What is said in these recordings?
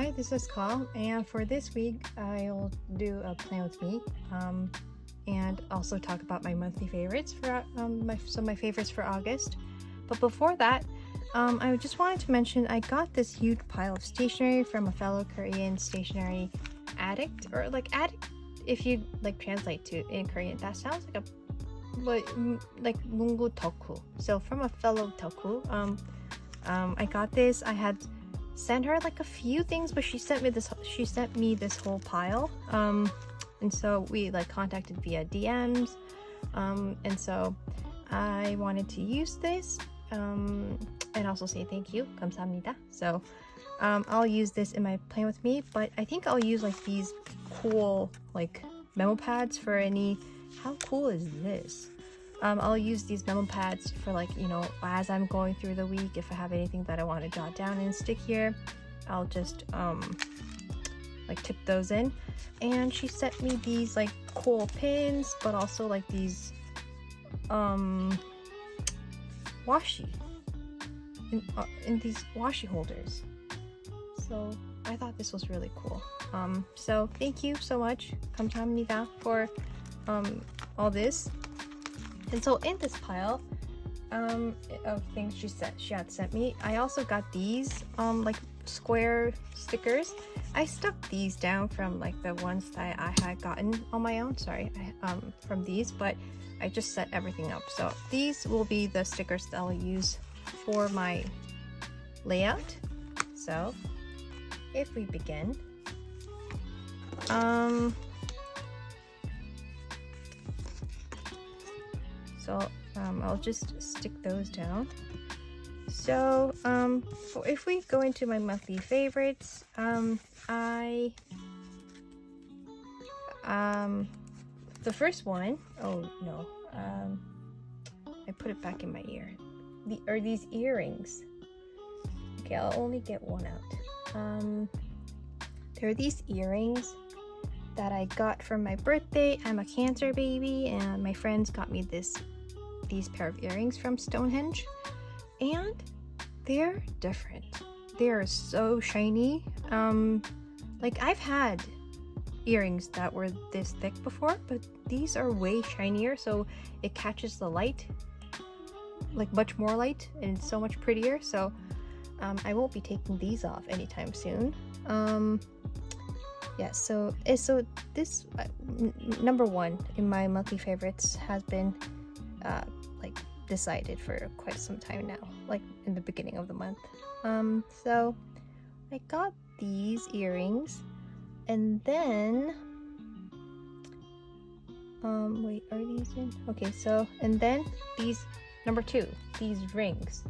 Hi, this is Carl, and for this week I'll do a plan with me, and also talk about my monthly favorites for my favorites for August. But before that, I just wanted to mention I got this huge pile of stationery from a fellow Korean stationery addict, or like addict if you like translate to in Korean. That sounds like like mungu toku. So from a fellow toku, I got this. I had sent her like a few things, but she sent me this whole pile, and so we like contacted via DMs, and so I wanted to use this and also say thank you, 감사합니다. So I'll use this in my plan with me, but I think I'll use like these cool like memo pads for any. How cool is this? I'll use these memo pads for like, you know, as I'm going through the week. If I have anything that I want to jot down and stick here, I'll just like tip those in. And she sent me these like cool pins, but also like these washi in these washi holders. So I thought this was really cool. So thank you so much, 감사합니다, for all this. And so in this pile of things she had sent me, I also got these like square stickers. I stuck these down from like the ones that I had gotten on my own, from these, but I just set everything up. So these will be the stickers that I'll use for my layout. So if we begin, I'll just stick those down. So if we go into my monthly favorites, the first one, oh no, I put it back in my ear. These earrings. Okay, I'll only get one out. There are these earrings that I got for my birthday. I'm a Cancer baby, and my friends got me these pair of earrings from Stonehenge, and they're different. They are so shiny. Like I've had earrings that were this thick before, but these are way shinier, so it catches the light, like much more light, and it's so much prettier. So I won't be taking these off anytime soon. Yeah, so this number one in my monthly favorites has been like decided for quite some time now, like in the beginning of the month. So I got these earrings, and then wait, are these in? Okay, so and then these number two, these rings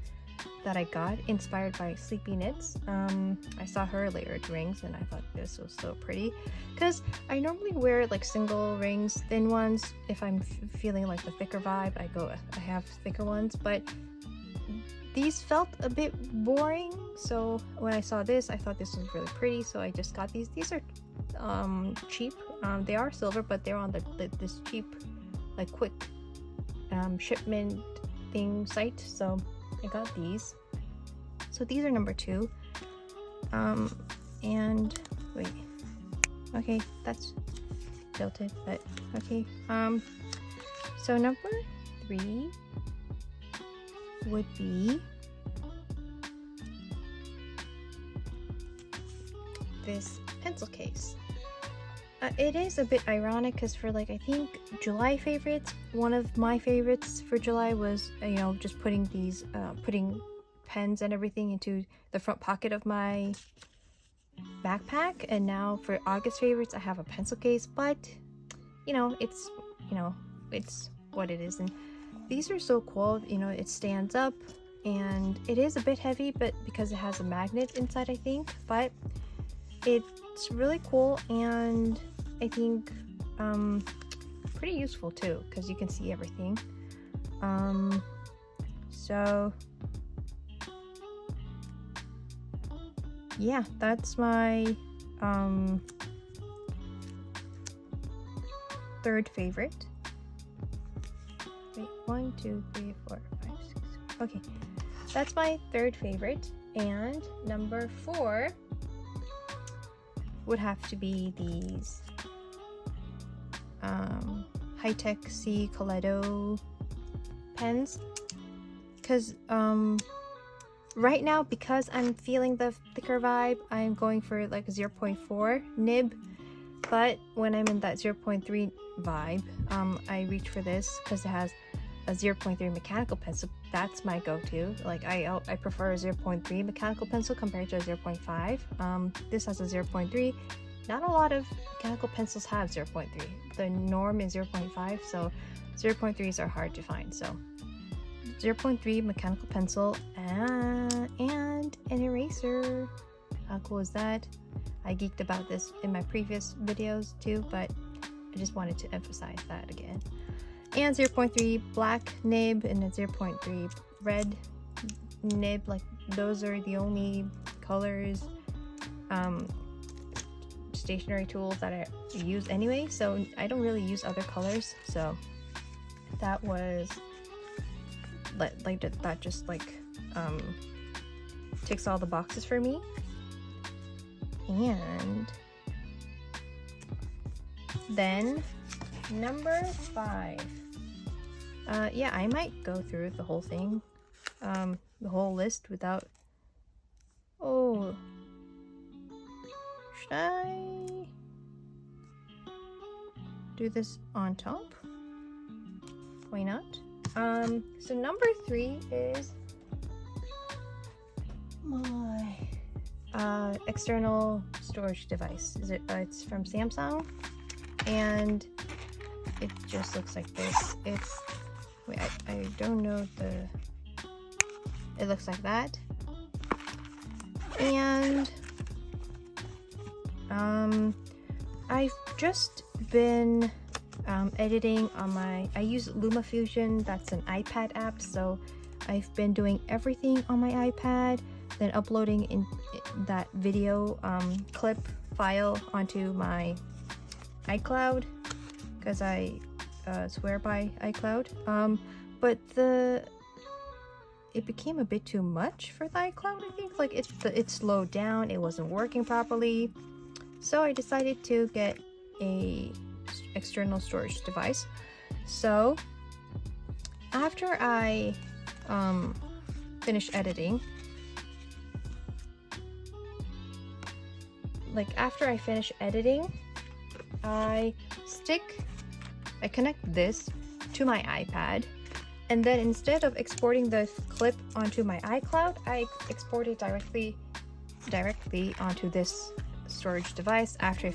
that I got inspired by Sleepy Knits. I saw her layered rings and I thought this was so pretty, because I normally wear like single rings, thin ones. If I'm feeling like the thicker vibe, I have thicker ones, but these felt a bit boring. So when I saw this, I thought this was really pretty, so I just got these. These are cheap. They are silver, but they're on this cheap, like quick shipment thing site. So I got these. So these are number two. And wait. Okay, that's tilted, but okay. So number three would be this pencil case. It is a bit ironic because for like I think July favorites, one of my favorites for July was just putting these putting pens and everything into the front pocket of my backpack, and now for August favorites I have a pencil case, but it's what it is. And these are so cool. It stands up and it is a bit heavy, but because it has a magnet inside, I think, but it's really cool, and I think pretty useful too, because you can see everything. So yeah, that's my third favorite. Wait, 1, 2, 3, 4, 5, 6. Okay, that's my third favorite. And number 4 would have to be these high-tech C Kaleido pens, because right now, because I'm feeling the thicker vibe, I'm going for like a 0.4 nib, but when I'm in that 0.3 vibe, I reach for this because it has a 0.3 mechanical pencil. That's my go-to. Like I prefer a 0.3 mechanical pencil compared to a 0.5. This has a 0.3. Not a lot of mechanical pencils have 0.3. The norm is 0.5, so 0.3s are hard to find. So 0.3 mechanical pencil and an eraser. How cool is that? I geeked about this in my previous videos too, but I just wanted to emphasize that again. And 0.3 black nib and a 0.3 red nib. Like those are the only colors, stationery tools that I use anyway, so I don't really use other colors. So that was that just like ticks all the boxes for me. And then number 5. Yeah, I might go through the whole thing, the whole list without. Oh, should I do this on top? Why not? So number 3 is my external storage device. It's from Samsung, and it just looks like this. I don't know it looks like that. And I've just been editing on I use LumaFusion. That's an iPad app, so I've been doing everything on my iPad, then uploading in that video clip file onto my iCloud, because I swear by iCloud. But it became a bit too much for the iCloud. I think like it slowed down. It wasn't working properly, so I decided to get a external storage device. So after I finish editing, I connect this to my iPad, and then instead of exporting the clip onto my iCloud, I export it directly onto this storage device. After it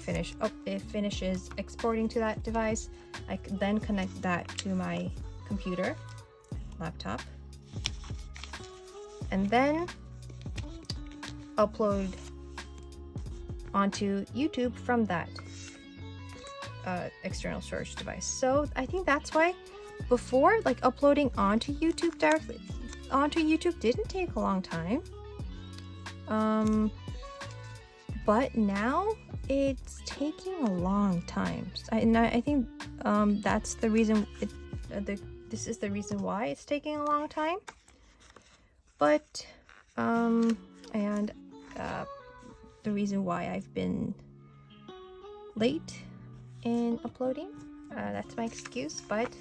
finishes exporting to that device, I then connect that to my laptop, and then upload onto YouTube from that external storage device. So I think that's why before, like, uploading onto YouTube directly onto YouTube didn't take a long time, but now it's taking a long time, and I think that's the reason this is the reason why it's taking a long time. But and the reason why I've been late in uploading, that's my excuse. But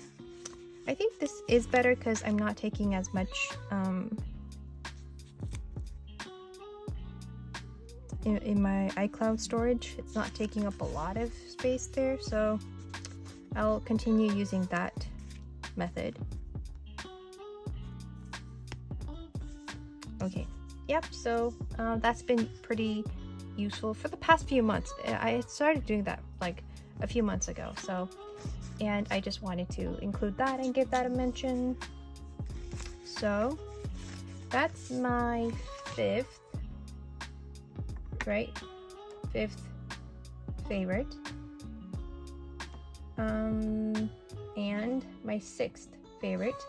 I think this is better because I'm not taking as much in my iCloud storage. It's not taking up a lot of space there, so I'll continue using that method. Okay, yep, so that's been pretty useful for the past few months. I started doing that like a few months ago, so, and I just wanted to include that and give that a mention. So that's my fifth favorite, and my sixth favorite.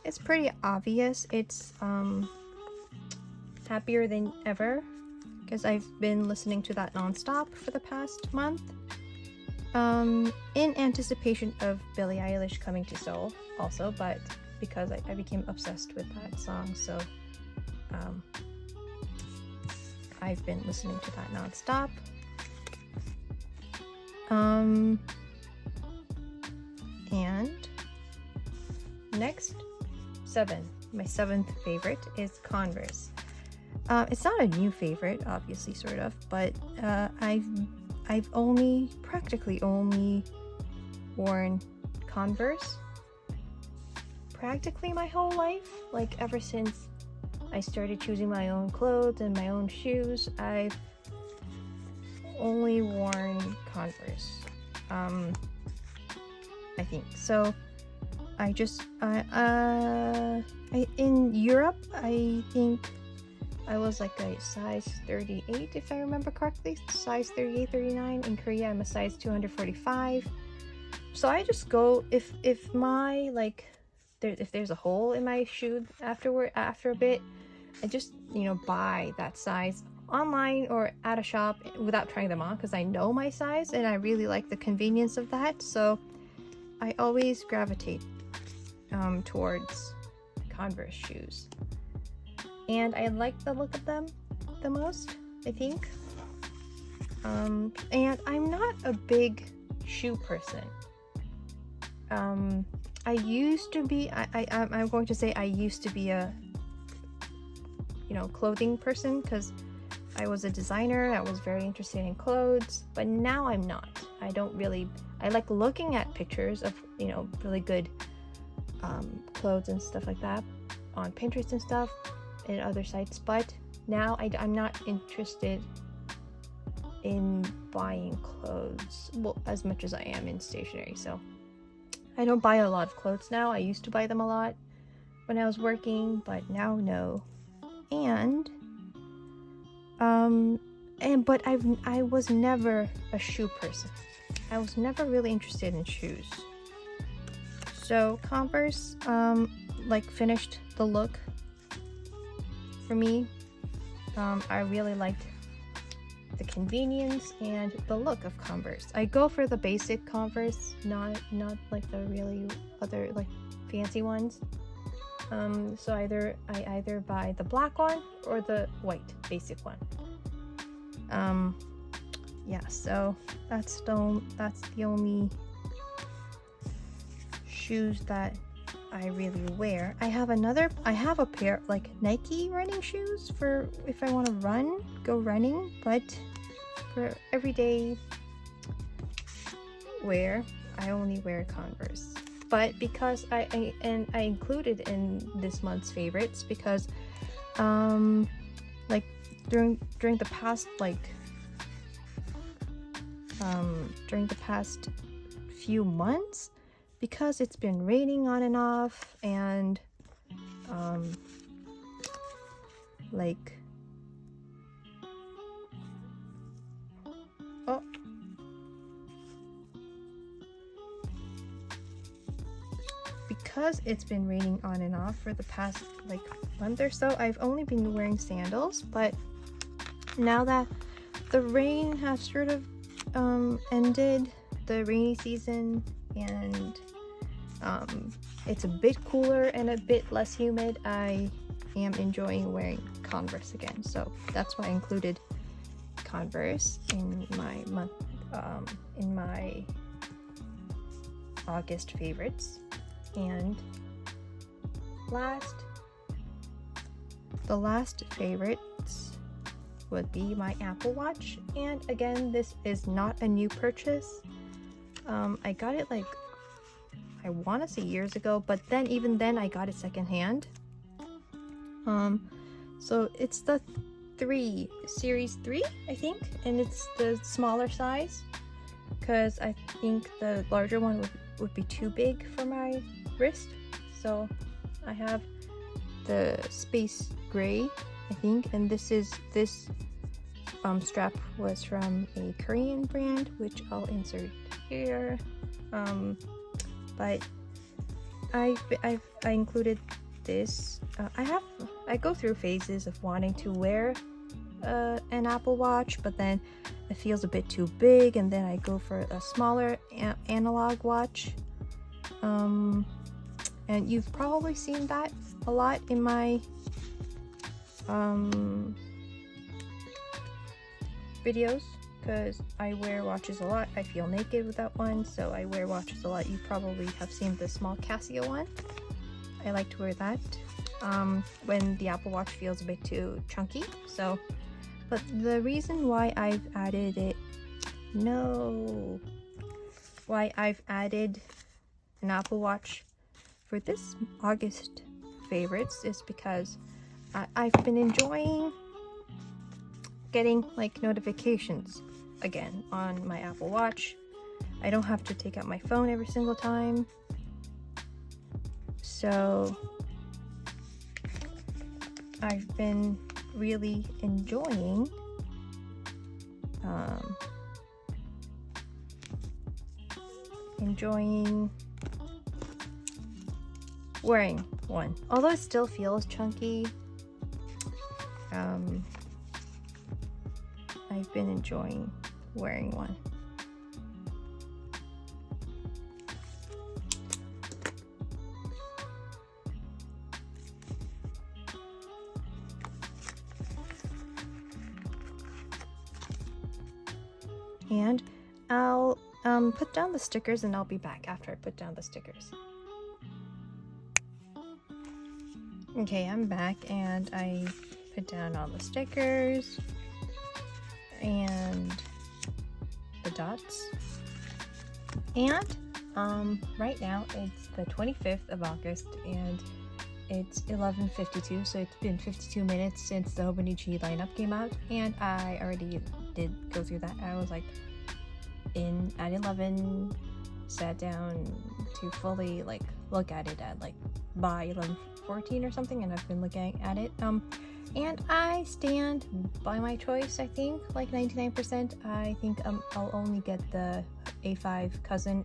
It's pretty obvious. It's Happier Than Ever, because I've been listening to that nonstop for the past month, in anticipation of Billie Eilish coming to Seoul also, but because I became obsessed with that song, so I've been listening to that nonstop. And next, my seventh favorite is Converse. It's not a new favorite, obviously, sort of, but I've practically only worn Converse practically my whole life. Like ever since I started choosing my own clothes and my own shoes, I've only worn Converse. I think so. In Europe, I think I was like a size 38, if I remember correctly, size 38, 39. In Korea, I'm a size 245. So I just go, if my, like, if there's a hole in my shoe after a bit, I just, buy that size online or at a shop without trying them on, because I know my size and I really like the convenience of that. So I always gravitate towards Converse shoes, and I like the look of them the most, I think. And I'm not a big shoe person. I used to be. I'm going to say I used to be a clothing person, because I was a designer. I was very interested in clothes, but now I'm not. I like looking at pictures of really good clothes and stuff like that on Pinterest and stuff and other sites, but now I'm not interested in buying clothes as much as I am in stationery. So I don't buy a lot of clothes now. I used to buy them a lot when I was working, but now no. But I was never a shoe person. I was never really interested in shoes. So Converse finished the look for me. I really liked the convenience and the look of Converse. I go for the basic Converse, not like the really other like fancy ones. So I either buy the black one or the white basic one. So that's the only shoes that I really wear. I have a pair like Nike running shoes for if I want to go running, but for everyday wear, I only wear Converse. But because I included in this month's favorites because during the past few months, because it's been raining on and off, and because it's been raining on and off for the past month or so, I've only been wearing sandals. But now that the rain has sort of ended, the rainy season, and it's a bit cooler and a bit less humid, I am enjoying wearing Converse again. So that's why I included Converse in my August favorites. And the last favorites would be my Apple Watch. And again, this is not a new purchase. I got it I want to say years ago, but even then I got it secondhand. So it's the Series 3, I think, and it's the smaller size, because I think the larger one would be too big for my wrist. So I have the space gray, I think, and this strap was from a Korean brand, which I'll insert here. But I included this. I go through phases of wanting to wear an Apple Watch, but then it feels a bit too big, and then I go for a smaller analog watch. And you've probably seen that a lot in my videos, because I wear watches a lot. I feel naked without one, so I wear watches a lot. You probably have seen the small Casio one. I like to wear that when the Apple Watch feels a bit too chunky. So, but the reason why I've added it, why I've added an Apple Watch for this August favorites is because I've been enjoying getting like notifications again on my Apple Watch. I don't have to take out my phone every single time. So I've been really enjoying wearing one. Although it still feels chunky, I've been enjoying wearing one. And I'll put down the stickers and I'll be back after I put down the stickers. Okay, I'm back and I put down all the stickers and the dots. And right now it's the 25th of August and it's 11:52, so it's been 52 minutes since the Hobonichi lineup came out, and I already did go through that. I was like in at 11, sat down to fully like look at it at like by 11:14 or something, and I've been looking at it. And I stand by my choice. I think like 99%. I think I'll only get the A5 cousin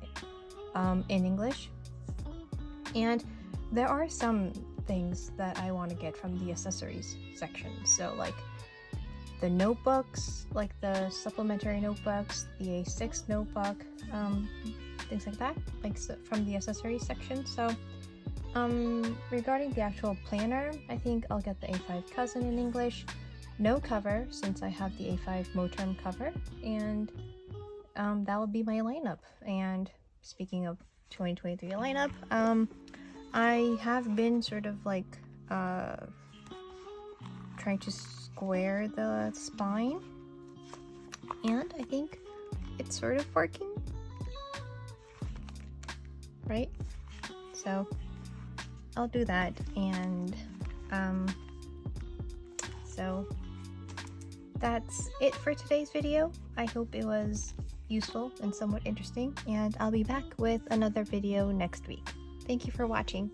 in English. And there are some things that I want to get from the accessories section. So like the notebooks, like the supplementary notebooks, the A6 notebook, things like that, like from the accessories section. So regarding the actual planner, I think I'll get the A5 cousin in English. No cover, since I have the A5 Moterm cover, and that will be my lineup. And speaking of 2023 lineup, I have been sort of like trying to square the spine, and I think it's sort of working, right? So I'll do that, and so that's it for today's video. I hope it was useful and somewhat interesting, and I'll be back with another video next week. Thank you for watching.